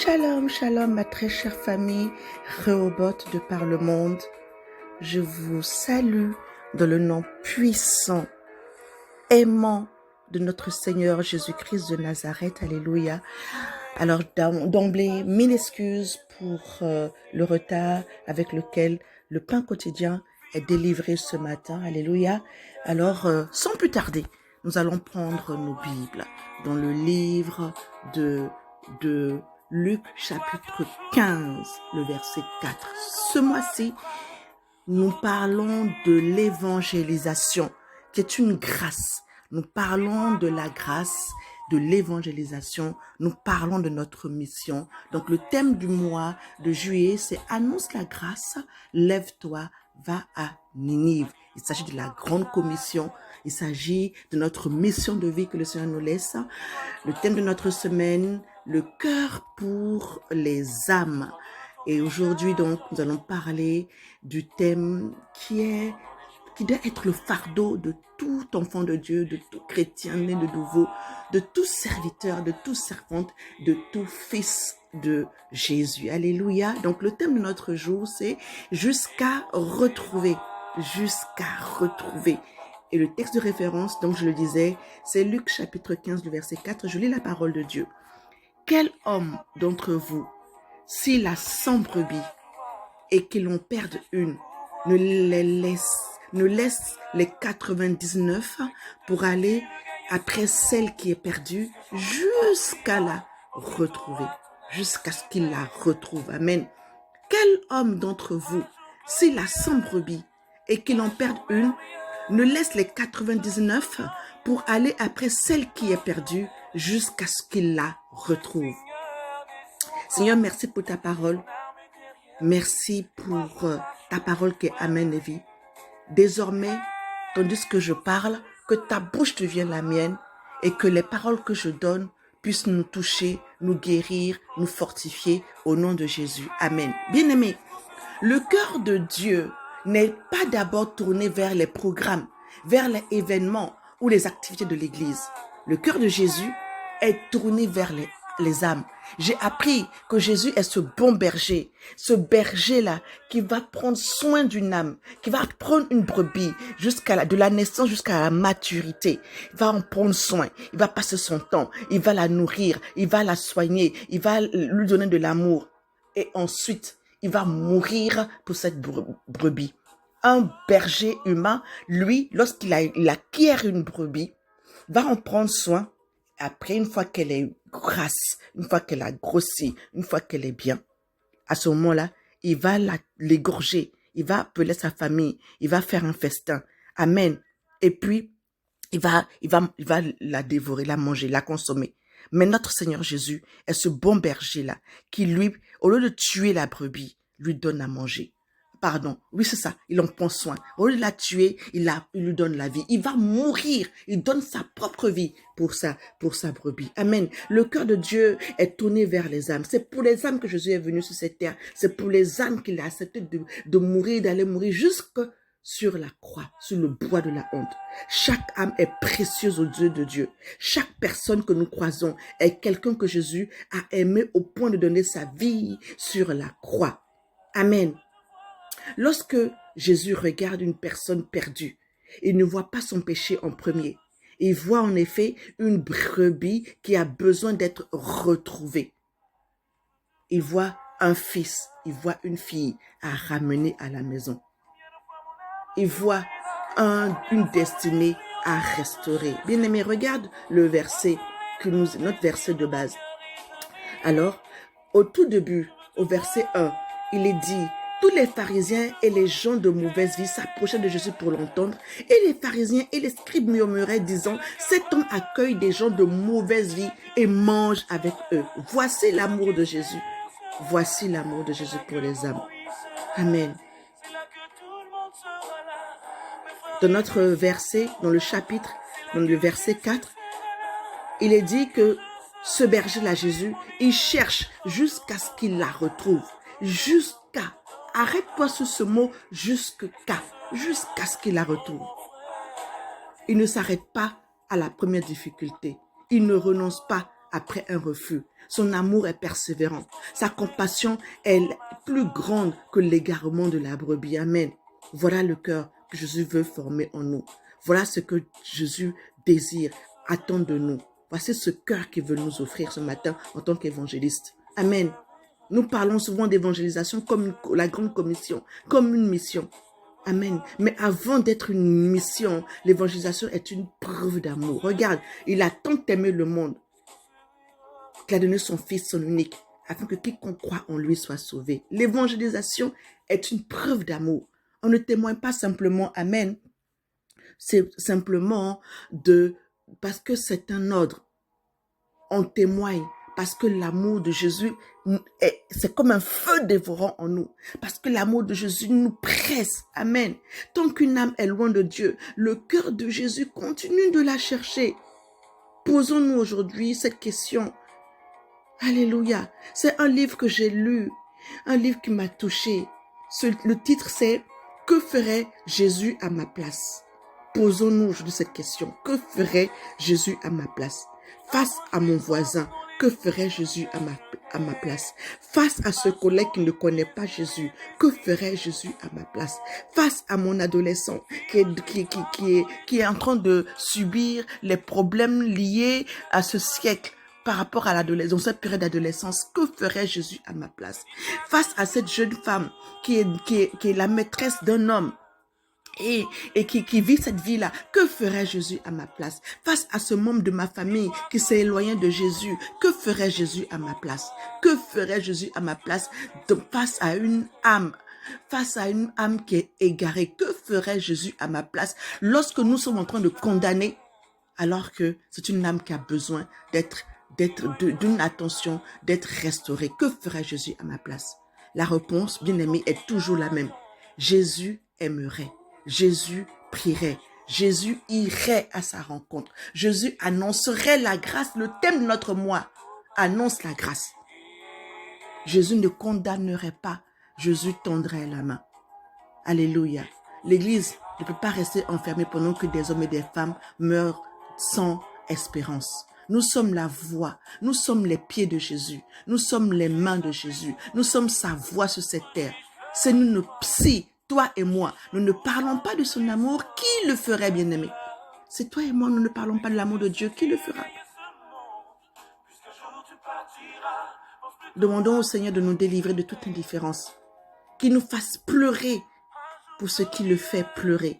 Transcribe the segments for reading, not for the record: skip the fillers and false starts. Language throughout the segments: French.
Shalom, shalom, ma très chère famille Rehoboth de par le monde. Je vous salue dans le nom puissant, aimant de notre Seigneur Jésus-Christ de Nazareth. Alléluia. Alors d'emblée, mille excuses pour le retard avec lequel le pain quotidien est délivré ce matin. Alléluia. Alors, sans plus tarder, nous allons prendre nos Bibles dans le livre de Luc chapitre 15, le verset 4. Ce mois-ci, nous parlons de l'évangélisation, qui est une grâce. Nous parlons de la grâce, de l'évangélisation. Nous parlons de notre mission. Donc, le thème du mois de juillet, c'est « Annonce la grâce, lève-toi, va à Ninive ». Il s'agit de la grande commission. Il s'agit de notre mission de vie que le Seigneur nous laisse. Le thème de notre semaine, le cœur pour les âmes. Et aujourd'hui, donc, nous allons parler du thème qui doit être le fardeau de tout enfant de Dieu, de tout chrétien né de nouveau, de tout serviteur, de tout servante, de tout fils de Jésus. Alléluia. Donc, le thème de notre jour, c'est jusqu'à retrouver. Jusqu'à retrouver. Et le texte de référence, donc je le disais, c'est Luc chapitre 15, le verset 4. Je lis la parole de Dieu. Quel homme d'entre vous, s'il a 100 brebis et qu'il en perde une, ne laisse les 99 pour aller après celle qui est perdue jusqu'à la retrouver, jusqu'à ce qu'il la retrouve. Amen. Quel homme d'entre vous, s'il a 100 brebis et qu'il en perde une, ne laisse les 99 pour aller après celle qui est perdue jusqu'à ce qu'il la retrouve. Seigneur, merci pour ta parole. Merci pour ta parole qui amène la vie. Désormais, tandis que je parle, que ta bouche devienne la mienne et que les paroles que je donne puissent nous toucher, nous guérir, nous fortifier au nom de Jésus. Amen. Bien-aimés, le cœur de Dieu n'est pas d'abord tourné vers les programmes, vers les événements ou les activités de l'Église. Le cœur de Jésus est tourné vers les âmes. J'ai appris que Jésus est ce bon berger, ce berger-là qui va prendre soin d'une âme, qui va prendre une brebis de la naissance jusqu'à la maturité. Il va en prendre soin, il va passer son temps, il va la nourrir, il va la soigner, il va lui donner de l'amour. Et ensuite, il va mourir pour cette brebis. Un berger humain, lui, lorsqu'il acquiert une brebis, va en prendre soin. Après, une fois qu'elle est grasse, une fois qu'elle a grossi, une fois qu'elle est bien, à ce moment-là, il va l'égorger, il va appeler sa famille, il va faire un festin. Amen. Et puis, il va la dévorer, la manger, la consommer. Mais notre Seigneur Jésus est ce bon berger-là qui, lui, au lieu de tuer la brebis, lui donne à manger. Pardon, oui c'est ça, il en prend soin. Au lieu de la tuer, il lui donne la vie. Il va mourir, il donne sa propre vie pour sa brebis. Amen. Le cœur de Dieu est tourné vers les âmes. C'est pour les âmes que Jésus est venu sur cette terre. C'est pour les âmes qu'il a accepté de mourir, d'aller mourir jusque sur la croix, sur le bois de la honte. Chaque âme est précieuse aux yeux de Dieu. Chaque personne que nous croisons est quelqu'un que Jésus a aimé au point de donner sa vie sur la croix. Amen. Lorsque Jésus regarde une personne perdue, il ne voit pas son péché en premier. Il voit en effet une brebis qui a besoin d'être retrouvée. Il voit un fils, il voit une fille à ramener à la maison. Il voit une destinée à restaurer. Bien-aimé, regarde le verset, notre verset de base. Alors, au tout début, au verset 1, il est dit: tous les pharisiens et les gens de mauvaise vie s'approchaient de Jésus pour l'entendre. Et les pharisiens et les scribes murmuraient, disant: cet homme accueille des gens de mauvaise vie et mange avec eux. Voici l'amour de Jésus. Voici l'amour de Jésus pour les âmes. Amen. Dans notre verset, dans le chapitre, dans le verset 4, il est dit que ce berger-là, Jésus, il cherche jusqu'à ce qu'il la retrouve. Jusqu'à. Arrête-toi sur ce mot jusqu'à ce qu'il la retrouve. Il ne s'arrête pas à la première difficulté. Il ne renonce pas après un refus. Son amour est persévérant. Sa compassion est plus grande que l'égarement de la brebis. Amen. Voilà le cœur que Jésus veut former en nous. Voilà ce que Jésus désire, attend de nous. Voici ce cœur qu'il veut nous offrir ce matin en tant qu'évangéliste. Amen. Nous parlons souvent d'évangélisation comme la grande commission, comme une mission. Amen. Mais avant d'être une mission, l'évangélisation est une preuve d'amour. Regarde, il a tant aimé le monde qu'il a donné son Fils, son unique, afin que quiconque croit en lui soit sauvé. L'évangélisation est une preuve d'amour. On ne témoigne pas simplement, amen, c'est simplement parce que c'est un ordre. On témoigne parce que l'amour de Jésus, c'est comme un feu dévorant en nous. Parce que l'amour de Jésus nous presse. Amen. Tant qu'une âme est loin de Dieu, le cœur de Jésus continue de la chercher. Posons-nous aujourd'hui cette question. Alléluia. C'est un livre que j'ai lu, un livre qui m'a touché. Le titre c'est « Que ferait Jésus à ma place ?» Posons-nous aujourd'hui cette question. Que ferait Jésus à ma place? Face à mon voisin, que ferait Jésus à ma place? Face à ce collègue qui ne connaît pas Jésus, que ferait Jésus à ma place? Face à mon adolescent qui est en train de subir les problèmes liés à ce siècle, par rapport à l'adolescence, cette période d'adolescence, que ferait Jésus à ma place? Face à cette jeune femme qui est la maîtresse d'un homme et qui vit cette vie-là, que ferait Jésus à ma place? Face à ce membre de ma famille qui s'est éloigné de Jésus, que ferait Jésus à ma place? Que ferait Jésus à ma place face à une âme? Face à une âme qui est égarée, que ferait Jésus à ma place lorsque nous sommes en train de condamner alors que c'est une âme qui a besoin d'une attention, d'être restaurée? Que ferait Jésus à ma place? La réponse, bien aimé, est toujours la même. Jésus aimerait. Jésus prierait. Jésus irait à sa rencontre. Jésus annoncerait la grâce. Le thème de notre mois annonce la grâce. Jésus ne condamnerait pas. Jésus tendrait la main. Alléluia. L'Église ne peut pas rester enfermée pendant que des hommes et des femmes meurent sans espérance. Nous sommes la voix, nous sommes les pieds de Jésus, nous sommes les mains de Jésus, nous sommes sa voix sur cette terre. C'est nous, si toi et moi, nous ne parlons pas de son amour, qui le ferait, bien-aimé? C'est toi et moi, nous ne parlons pas de l'amour de Dieu, qui le fera? Demandons au Seigneur de nous délivrer de toute indifférence, qu'il nous fasse pleurer pour ce qui le fait pleurer,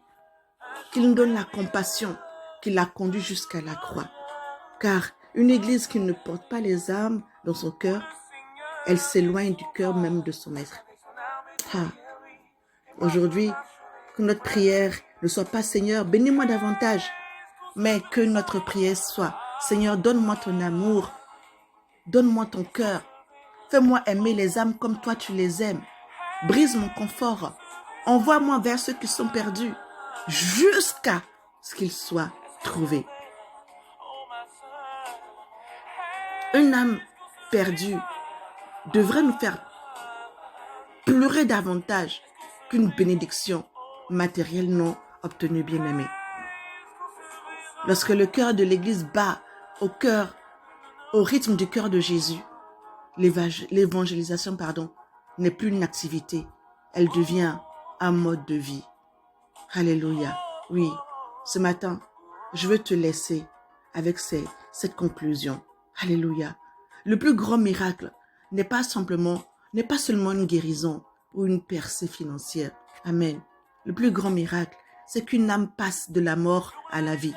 qu'il nous donne la compassion qui l'a conduit jusqu'à la croix. Car une église qui ne porte pas les âmes dans son cœur, elle s'éloigne du cœur même de son maître. Aujourd'hui, que notre prière ne soit pas « Seigneur, bénis-moi davantage », mais que notre prière soit « Seigneur, donne-moi ton amour, donne-moi ton cœur, fais-moi aimer les âmes comme toi tu les aimes, brise mon confort, envoie-moi vers ceux qui sont perdus, jusqu'à ce qu'ils soient trouvés. » Une âme perdue devrait nous faire pleurer davantage qu'une bénédiction matérielle non obtenue, bien-aimée. Lorsque le cœur de l'Église bat au rythme du cœur de Jésus, l'évangélisation, n'est plus une activité, elle devient un mode de vie. Alléluia. Oui, ce matin, je veux te laisser avec cette conclusion. Alléluia. Le plus grand miracle n'est pas seulement une guérison ou une percée financière. Amen. Le plus grand miracle, c'est qu'une âme passe de la mort à la vie.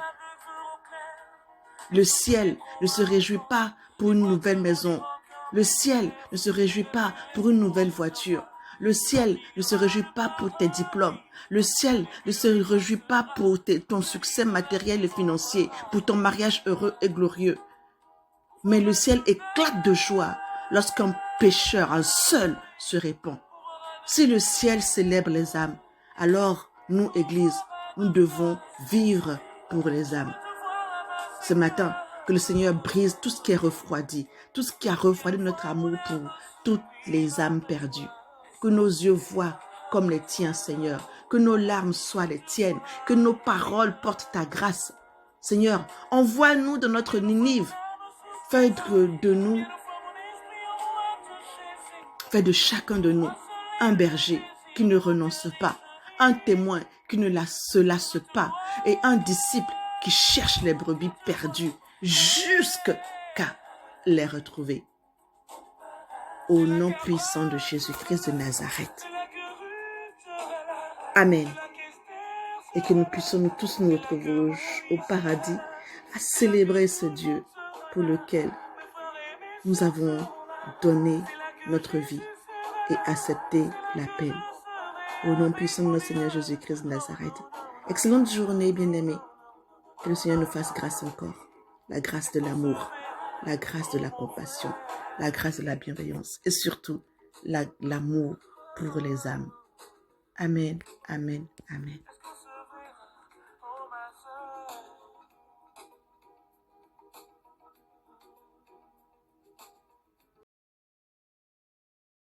Le ciel ne se réjouit pas pour une nouvelle maison. Le ciel ne se réjouit pas pour une nouvelle voiture. Le ciel ne se réjouit pas pour tes diplômes. Le ciel ne se réjouit pas pour ton succès matériel et financier, pour ton mariage heureux et glorieux. Mais le ciel éclate de joie lorsqu'un pécheur, un seul, se répand. Si le ciel célèbre les âmes, alors nous, Église, nous devons vivre pour les âmes. Ce matin, que le Seigneur brise tout ce qui est refroidi, tout ce qui a refroidi notre amour pour toutes les âmes perdues. Que nos yeux voient comme les tiens, Seigneur. Que nos larmes soient les tiennes. Que nos paroles portent ta grâce. Seigneur, envoie-nous dans notre Ninive. de nous, fais de chacun de nous un berger qui ne renonce pas, un témoin qui ne se lasse pas et un disciple qui cherche les brebis perdues jusqu'à les retrouver. Au nom puissant de Jésus-Christ de Nazareth. Amen. Et que nous puissions tous nous retrouver au paradis à célébrer ce Dieu pour lequel nous avons donné notre vie et accepté la peine. Au nom puissant de notre Seigneur Jésus-Christ de Nazareth. Excellente journée, bien-aimés. Que le Seigneur nous fasse grâce encore. La grâce de l'amour, la grâce de la compassion, la grâce de la bienveillance et surtout l'amour pour les âmes. Amen, amen, amen.